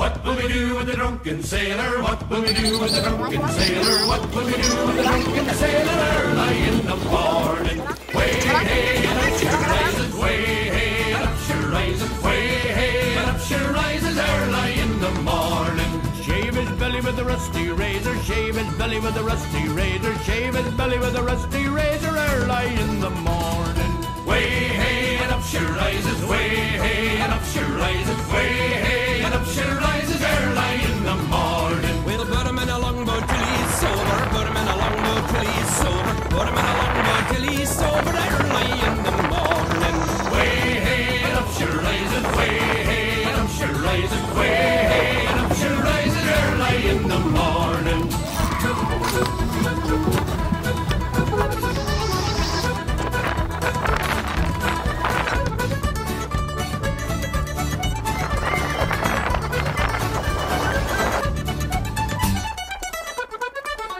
What will we do with the drunken sailor? What will we do with the drunken sailor? What will we do with the drunken sailor early in the morning? Way hey and up she rises, way hey and up she rises, way hey and up she rises early in the morning. Shave his belly with a rusty razor, shave his belly with a rusty razor, shave his belly with a rusty razor early in the morning. Way hey and up she rises, way hey and up she rises, way hey and up she rises early in the morning. We'll put him in a longboat till he's sober, put him in a longboat till he's sober, put him in a longboat till he's sober early in the morning. Way hey and up she rises, way hey and up she rises, way hey and up she rises early in the morning.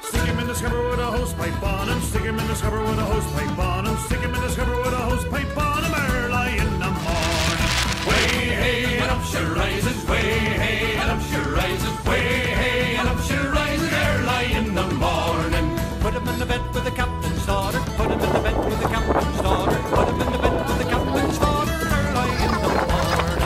Stick him in the scupper with a hosepipe on him. Stick him in the scupper with a hosepipe on him. Stick him in the scupper with a hosepipe on him early in the morning. Way hey and up she rises, way hey and up she rises, way hey and up she rises early in the morning. Put him in the bed with the captain's daughter, put him in the bed with the captain's daughter, put him in the bed with the captain's daughter early in the morning.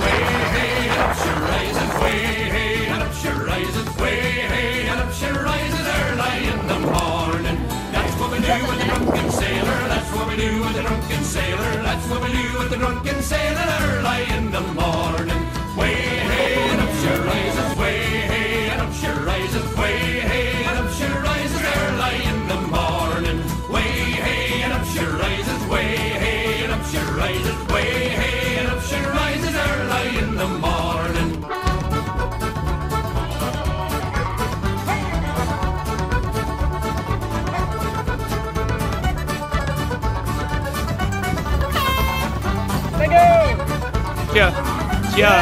Way hey and up she rises, way hey and up she rises, way hey and up she rises early in the morning. That's what we do with the drunken sailor, that's what we do with the drunken sailor, that's what we do with the drunken sailor early in the morning. Way hey and up she rises, way hey and up she rises, way hey and up she rises early in the morning. Way hey and up she rises, way hey and up she rises, way hey and up she rises early in the morning. Yeah.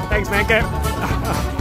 Thanks, man. Go.